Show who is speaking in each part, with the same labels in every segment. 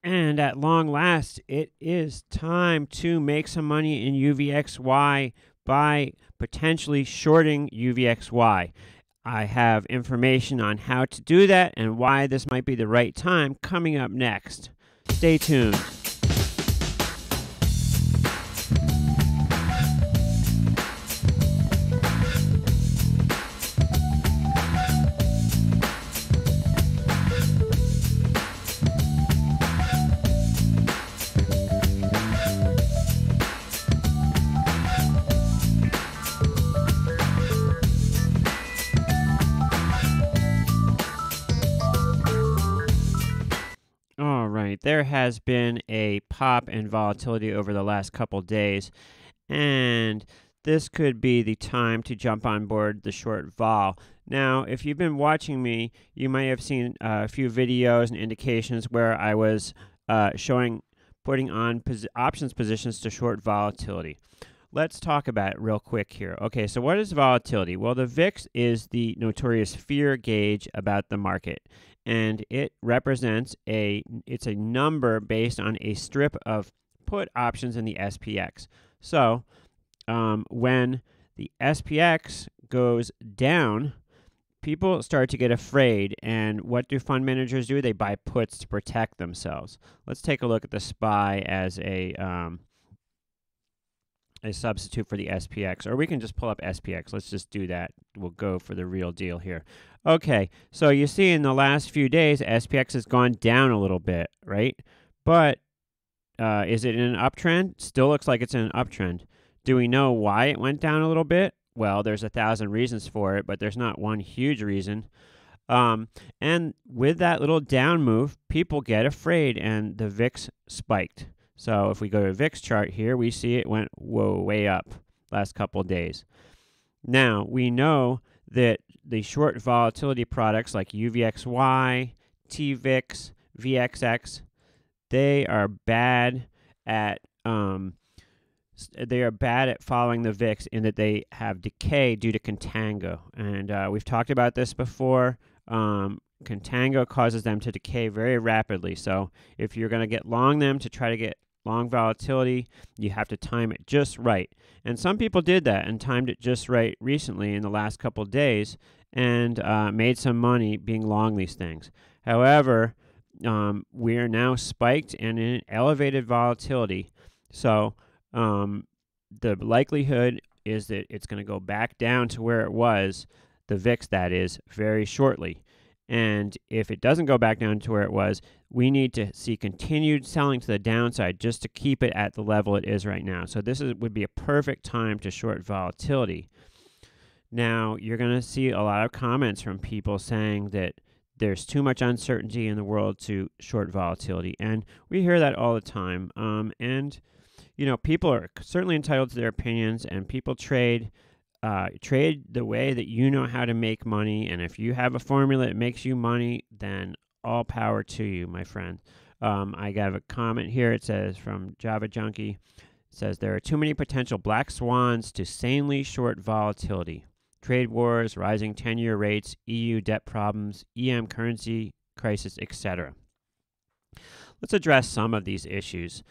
Speaker 1: And at long last, it is time to make some money in UVXY by potentially shorting UVXY. I have information on how to do that and why this might be the right time coming up next. Stay tuned. All right, there has been a pop in volatility over the last couple days, and this could be the time to jump on board the short vol. Now, if you've been watching me, you might have seen a few videos and indications where I was putting on options positions to short volatility. Let's talk about it real quick here. Okay, so what is volatility? Well, the VIX is the notorious fear gauge about the market, and it represents it's a number based on a strip of put options in the SPX. So when the SPX goes down, people start to get afraid, and what do fund managers do? They buy puts to protect themselves. Let's take a look at the SPY as a substitute for the SPX, or we can just pull up SPX. Let's just do that. We'll go for the real deal here. Okay, so you see in the last few days, SPX has gone down a little bit, right? But is it in an uptrend? Still looks like it's in an uptrend. Do we know why it went down a little bit? Well, there's 1,000 reasons for it, but there's not one huge reason. And with that little down move, people get afraid, and the VIX spiked. So if we go to VIX chart here, we see it went way up last couple of days. Now, we know that the short volatility products like UVXY, TVIX, VXX, they are bad at following the VIX in that they have decay due to contango. And we've talked about this before. Contango causes them to decay very rapidly. So if you're going to get long them to try to get long volatility, you have to time it just right. And some people did that and timed it just right recently in the last couple of days and made some money being long these things. However, we are now spiked and in elevated volatility. So the likelihood is that it's going to go back down to where it was, the VIX that is, very shortly. And if it doesn't go back down to where it was, we need to see continued selling to the downside just to keep it at the level it is right now. So this would be a perfect time to short volatility. Now, you're going to see a lot of comments from people saying that there's too much uncertainty in the world to short volatility. And we hear that all the time. And, you know, people are certainly entitled to their opinions, and people trade the way that you know how to make money, and if you have a formula that makes you money, then all power to you, my friend. I got a comment here. It says from Java Junkie. It says there are too many potential black swans to sanely short volatility. Trade wars, rising 10-year rates, EU debt problems, EM currency crisis, etc. Let's address some of these issues.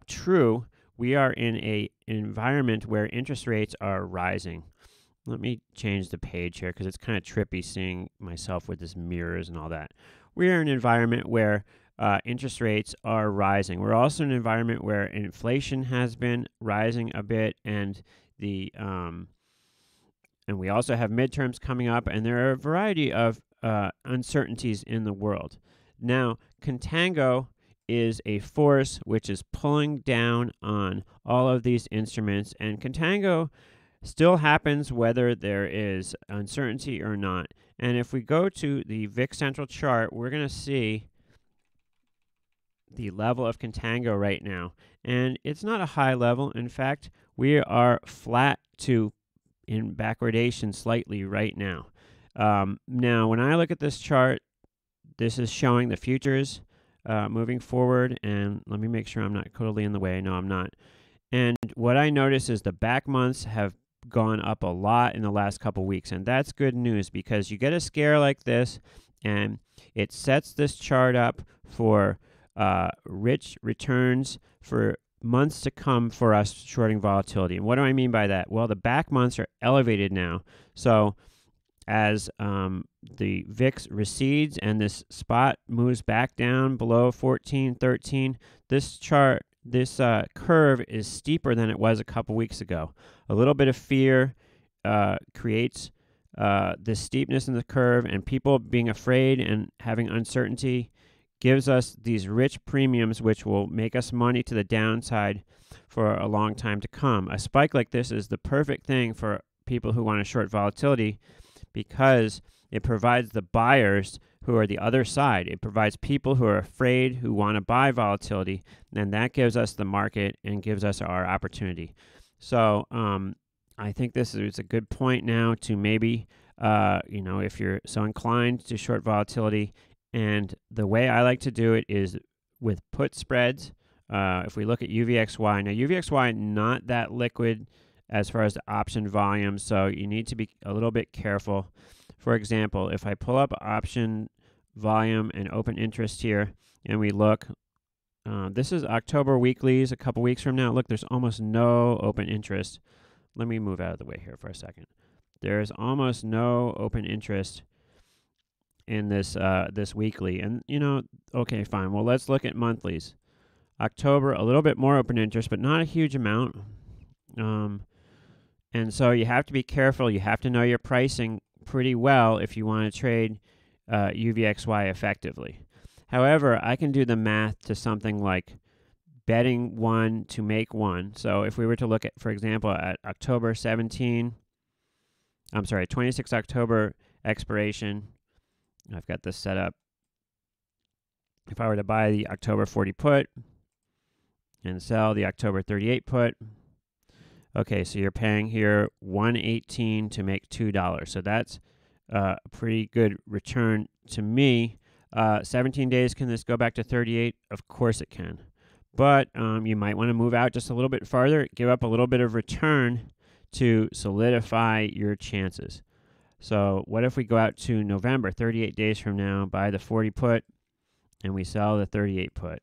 Speaker 1: True, we are in an environment where interest rates are rising. Let me change the page here because it's kind of trippy seeing myself with this mirrors and all that. We are in an environment where interest rates are rising. We're also in an environment where inflation has been rising a bit, and and we also have midterms coming up, and there are a variety of uncertainties in the world. Now, contango is a force which is pulling down on all of these instruments, and contango still happens whether there is uncertainty or not. And if we go to the VIX Central chart, we're going to see the level of contango right now. And it's not a high level. In fact, we are flat to in backwardation slightly right now. Now, when I look at this chart, this is showing the futures moving forward. And let me make sure I'm not totally in the way. No, I'm not. And what I notice is the back months have gone up a lot in the last couple weeks, and that's good news because you get a scare like this and it sets this chart up for rich returns for months to come for us shorting volatility. And what do I mean by that? Well, the back months are elevated now. So as the VIX recedes and this spot moves back down below 14, 13, this curve is steeper than it was a couple weeks ago. A little bit of fear creates this steepness in the curve, and people being afraid and having uncertainty gives us these rich premiums, which will make us money to the downside for a long time to come. A spike like this is the perfect thing for people who want to short volatility because it provides the buyers who are the other side. It provides people who are afraid, who want to buy volatility, and that gives us the market and gives us our opportunity. So I think this is a good point now to maybe, if you're so inclined to short volatility. And the way I like to do it is with put spreads. If we look at UVXY, now UVXY not that liquid as far as the option volume, so you need to be a little bit careful. For example, if I pull up option volume and open interest here, and we look, this is October weeklies a couple weeks from now. Look, there's almost no open interest. Let me move out of the way here for a second. There's almost no open interest in this this weekly, and okay, fine. Well, let's look at monthlies. October, a little bit more open interest, but not a huge amount. And so you have to be careful. You have to know your pricing pretty well if you want to trade UVXY effectively. However, I can do the math to something like betting one to make one. So if we were to look at, for example, at 26 October expiration, I've got this set up. If I were to buy the October 40 put and sell the October 38 put, okay, so you're paying here $1.18 to make $2. So that's a pretty good return to me. 17 days, can this go back to 38? Of course it can. But you might want to move out just a little bit farther, give up a little bit of return to solidify your chances. So what if we go out to November, 38 days from now, buy the 40 put, and we sell the 38 put?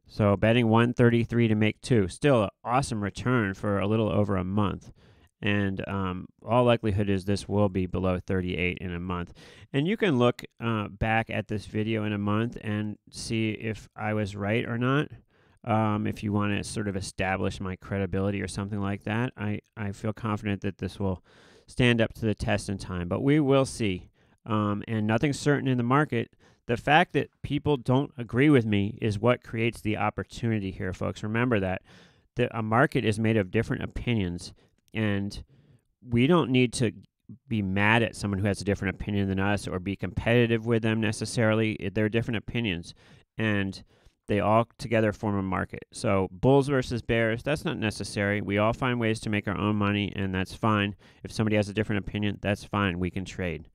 Speaker 1: So betting 133 to make 2. Still an awesome return for a little over a month. And all likelihood is this will be below 38 in a month. And you can look back at this video in a month and see if I was right or not. If you want to sort of establish my credibility or something like that, I feel confident that this will stand up to the test in time. But we will see. And nothing's certain in the market. The fact that people don't agree with me is what creates the opportunity here, folks. Remember that a market is made of different opinions, and we don't need to be mad at someone who has a different opinion than us or be competitive with them necessarily. They're different opinions, and they all together form a market. So bulls versus bears, that's not necessary. We all find ways to make our own money, and that's fine. If somebody has a different opinion, that's fine. We can trade.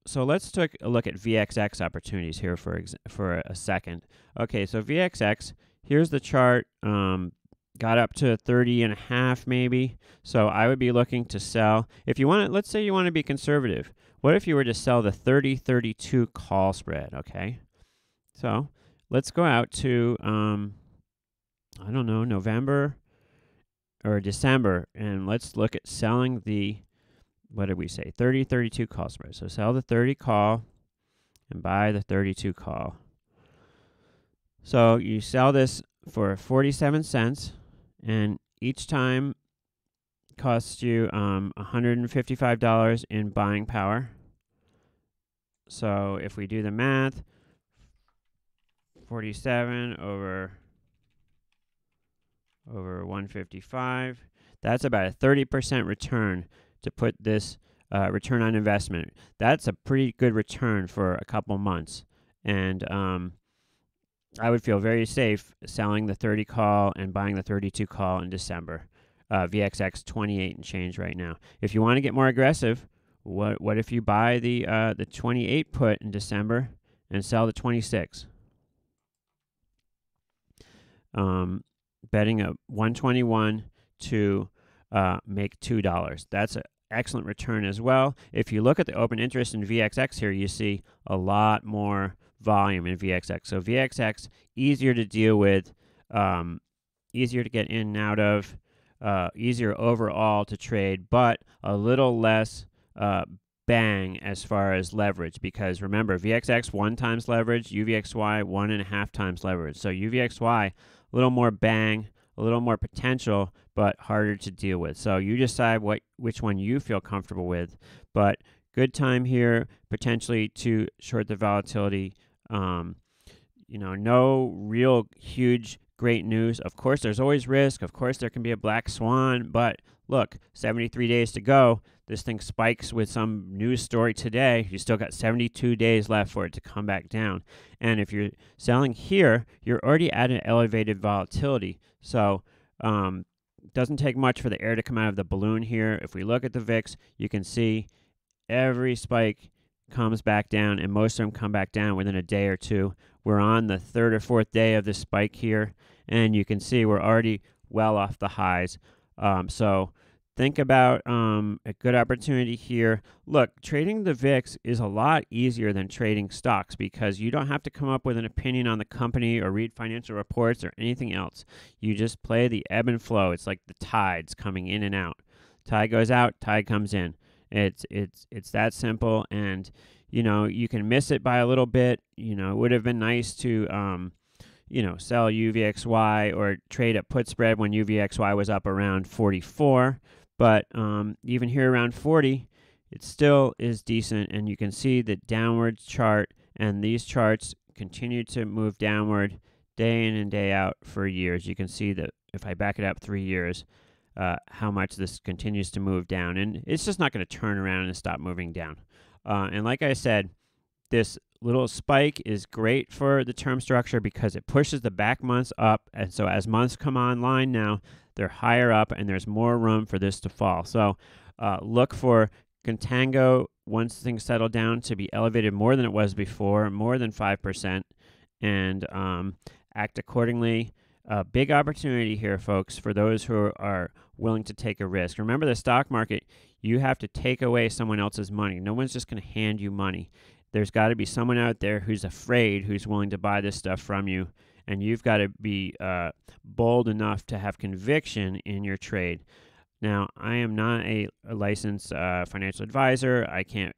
Speaker 1: So let's take a look at VXX opportunities here for a second. Okay, so VXX, here's the chart. Got up to 30.5 maybe. So I would be looking to sell. If you want to, let's say you want to be conservative. What if you were to sell the 30-32 call spread? Okay, so let's go out to I don't know, November or December, and let's look at selling the, what did we say, 30-32 call spread. So sell the 30 call and buy the 32 call. So you sell this for 47 cents, and each time costs you $155 in buying power. So if we do the math, 47 over 155, that's about a 30% return to put this return on investment. That's a pretty good return for a couple months. And I would feel very safe selling the 30 call and buying the 32 call in December. VXX 28 and change right now. If you want to get more aggressive, what if you buy the 28 put in December and sell the 26? Betting a 121 to make $2. That's an excellent return as well. If you look at the open interest in VXX here, you see a lot more volume in VXX. So VXX, easier to deal with, easier to get in and out of, easier overall to trade, but a little less bang as far as leverage, because remember, VXX 1 times leverage, UVXY 1.5 times leverage. So UVXY, a little more bang, a little more potential, but harder to deal with. So you decide which one you feel comfortable with. But good time here potentially to short the volatility. No real huge great news. Of course, there's always risk. Of course, there can be a black swan. But look, 73 days to go. This thing spikes with some news story today. You still got 72 days left for it to come back down. And if you're selling here, you're already at an elevated volatility. So it doesn't take much for the air to come out of the balloon here. If we look at the VIX, you can see every spike comes back down, and most of them come back down within a day or two. We're on the 3rd or 4th day of this spike here, and you can see we're already well off the highs. So think about a good opportunity here. Look, trading the VIX is a lot easier than trading stocks because you don't have to come up with an opinion on the company or read financial reports or anything else. You just play the ebb and flow. It's like the tides coming in and out. Tide goes out, tide comes in. It's that simple, and you can miss it by a little bit. It would have been nice to sell UVXY or trade at put spread when UVXY was up around 44. But even here around 40, it still is decent, and you can see the downward chart, and these charts continue to move downward day in and day out for years. You can see that if I back it up 3 years, how much this continues to move down, and it's just not going to turn around and stop moving down. And like I said, this little spike is great for the term structure because it pushes the back months up, and so as months come online now, they're higher up, and there's more room for this to fall. So look for contango once things settle down to be elevated more than it was before, more than 5%, and act accordingly. Big opportunity here, folks, for those who are willing to take a risk. Remember, the stock market, you have to take away someone else's money. No one's just going to hand you money. There's got to be someone out there who's afraid, who's willing to buy this stuff from you, and you've got to be bold enough to have conviction in your trade. Now, I am not a licensed financial advisor. I can't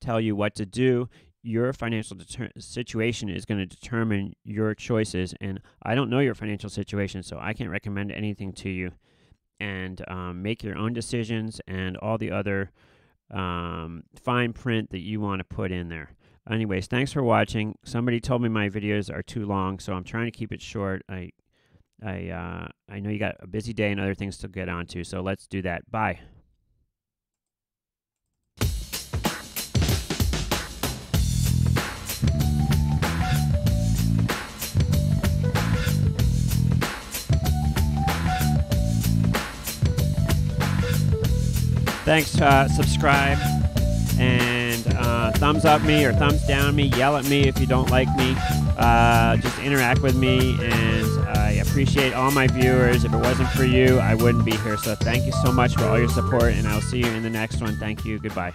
Speaker 1: tell you what to do. Your financial situation is going to determine your choices, and I don't know your financial situation, so I can't recommend anything to you. And make your own decisions and all the other fine print that you want to put in there. Anyways, thanks for watching. Somebody told me my videos are too long, so I'm trying to keep it short. I know you got a busy day and other things to get onto, so let's do that. Bye. Thanks. Subscribe and thumbs up me or thumbs down me. Yell at me if you don't like me. Just interact with me, and I appreciate all my viewers. If it wasn't for you, I wouldn't be here. So thank you so much for all your support, and I'll see you in the next one. Thank you. Goodbye.